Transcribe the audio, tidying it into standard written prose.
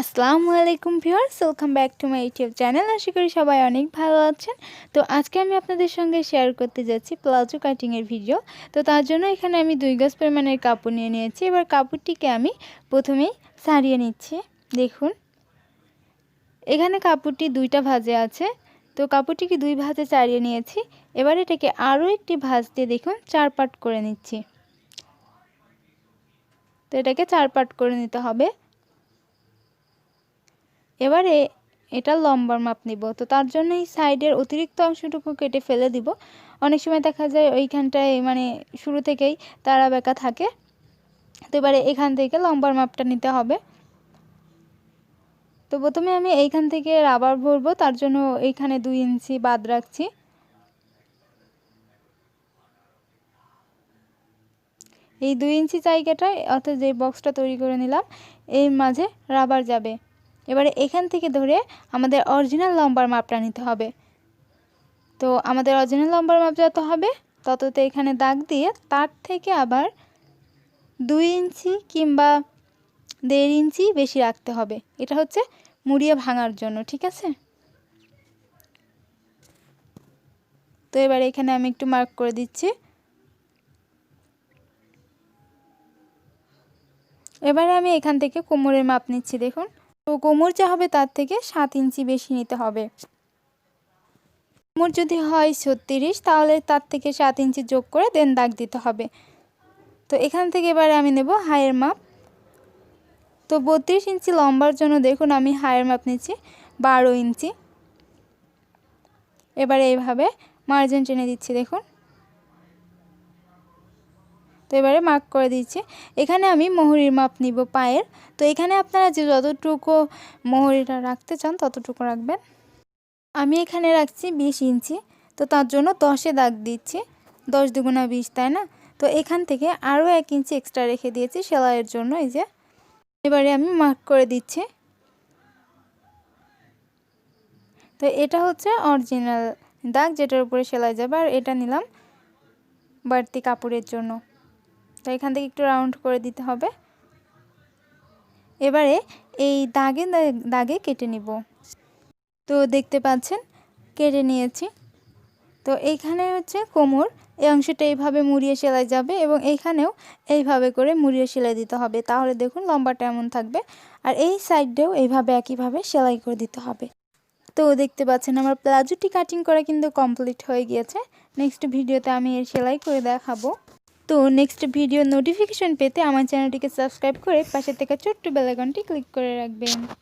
আসসালামু আলাইকুম viewers, welcome back to my YouTube channel. আশা করি সবাই অনেক ভালো আছেন। তো আজকে আমি আপনাদের সঙ্গে শেয়ার করতে যাচ্ছি প্লাজো কাটিংয়ের ভিডিও। তো তার জন্য এখানে আমি 2 গজ পরিমাণের কাপড় নিয়ে নিয়েছি। এবার কাপড়টিকে আমি প্রথমেই ছাড়িয়ে নিচ্ছি। দেখুন এখানে কাপড়টি 2টা ভাঁজে আছে, তো কাপড়টিকে 2 ভাঁজে ছাড়িয়ে নিয়েছি। এবার এটাকে আরও একটি ভাঁজ দিয়ে দেখুন 4 পার্ট করে নিচ্ছি। তো এটাকে 4 পার্ট করে নিতে হবে। এবারে এটা লম্বার মাপ নিব। তো তার জন্য এই সাইডের অতিরিক্ত অংশটুকু কেটে ফেলে দিব। অনেক সময় দেখা যায় ওইখানটায় শুরু থেকেই তারা বেঁকা থাকে। তো এবারে এখান থেকে লম্বার মাপটা নিতে হবে। তো প্রথমে আমি এইখান থেকে রাবার ভরবো, তার জন্য এইখানে 2 ইঞ্চি বাদ রাখছি। এই 2 ইঞ্চি জায়গাটায় অর্থাৎ যে বক্সটা তৈরি করে নিলাম এর মাঝে রাবার যাবে। এবারে এখান থেকে ধরে আমাদের অরিজিনাল লম্বার মাপটা নিতে হবে। তো আমাদের অরিজিনাল লম্বার মাপ যত হবে তততে এখানে দাগ দিয়ে তার থেকে আবার 2 ইঞ্চি কিংবা 1.5 ইঞ্চি বেশি রাখতে হবে। এটা হচ্ছে মুড়িয়ে ভাঙার জন্য, ঠিক আছে? তো এবার এখানে আমি একটু মার্ক করে দিচ্ছি। এবারে আমি এখান থেকে কোমরের মাপ নিচ্ছি। দেখুন, তো কোমর যা হবে তার থেকে 7 ইঞ্চি বেশি নিতে হবে। কোমর যদি হয় 36 তাহলে তার থেকে 7 ইঞ্চি যোগ করে দেন দাগ দিতে হবে। তো এখান থেকে এবারে আমি নেব হাইয়ের মাপ। তো 32 ইঞ্চি লম্বার জন্য দেখুন আমি হাইয়ের মাপ নিচ্ছি 12 ইঞ্চি। এবারে এইভাবে মার্জিন টেনে দিচ্ছি। দেখুন, তো এবারে মার্ক করে দিচ্ছি। এখানে আমি মোহরির মাপ নিব পায়ের। তো এখানে আপনারা যে যতটুকু মোহরিটা রাখতে চান ততটুকু রাখবেন। আমি এখানে রাখছি 20 ইঞ্চি। তো তার জন্য 10-এ দাগ দিচ্ছি। 10 দুগুণা 20, তাই না? তো এখান থেকে আরও 1 ইঞ্চি এক্সট্রা রেখে দিয়েছি সেলাইয়ের জন্য। এই যে এবারে আমি মার্ক করে দিচ্ছি। তো এটা হচ্ছে অরিজিনাল দাগ যেটার উপরে সেলাই যাবে, আর এটা নিলাম বাড়তি কাপড়ের জন্য। তো এখান থেকে একটু রাউন্ড করে দিতে হবে। এবারে এই দাগে কেটে নিব। তো দেখতে পাচ্ছেন কেটে নিয়েছি। তো এইখানে হচ্ছে কোমর, এই অংশটা এইভাবে মুড়িয়ে সেলাই যাবে এবং এইখানেও এইভাবে করে মুড়িয়ে সেলাই দিতে হবে। তাহলে দেখুন লম্বাটা এমন থাকবে। আর এই সাইডেও এইভাবে একইভাবে সেলাই করে দিতে হবে। তো দেখতে পাচ্ছেন আমার প্লাজোটি কাটিং করা কিন্তু কমপ্লিট হয়ে গিয়েছে। নেক্সট ভিডিওতে আমি এর সেলাই করে দেখাবো। তো নেক্সট ভিডিও নোটিফিকেশন পেতে আমার চ্যানেলটিকে সাবস্ক্রাইব করে পাশে থেকে ছোট্ট বেল আইকনটি ক্লিক করে রাখবেন।